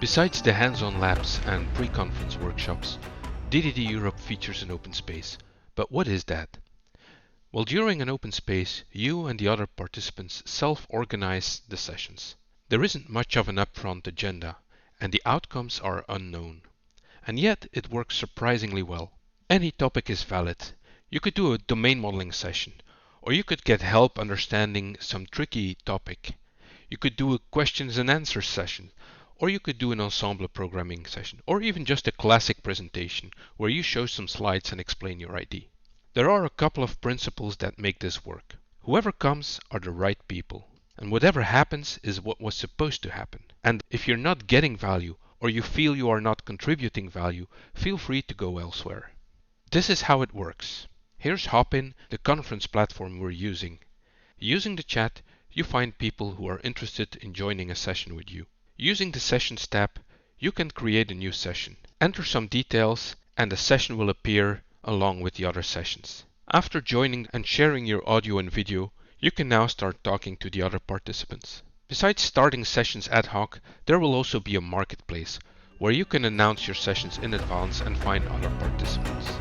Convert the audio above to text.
Besides the hands-on labs and pre-conference workshops, DDD Europe features an open space. But what is that? Well, during an open space, you and the other participants self-organize the sessions. There isn't much of an upfront agenda, and the outcomes are unknown. And yet, it works surprisingly well. Any topic is valid. You could do a domain modeling session, or you could get help understanding some tricky topic. You could do a questions and answers session, or you could do an ensemble programming session, or even just a classic presentation where you show some slides and explain your idea. There are a couple of principles that make this work. Whoever comes are the right people, and whatever happens is what was supposed to happen. And if you're not getting value, or you feel you are not contributing value, feel free to go elsewhere. This is how it works. Here's Hopin, the conference platform we're using. Using the chat, you find people who are interested in joining a session with you. Using the Sessions tab, you can create a new session. Enter some details and a session will appear along with the other sessions. After joining and sharing your audio and video, you can now start talking to the other participants. Besides starting sessions ad hoc, there will also be a marketplace where you can announce your sessions in advance and find other participants.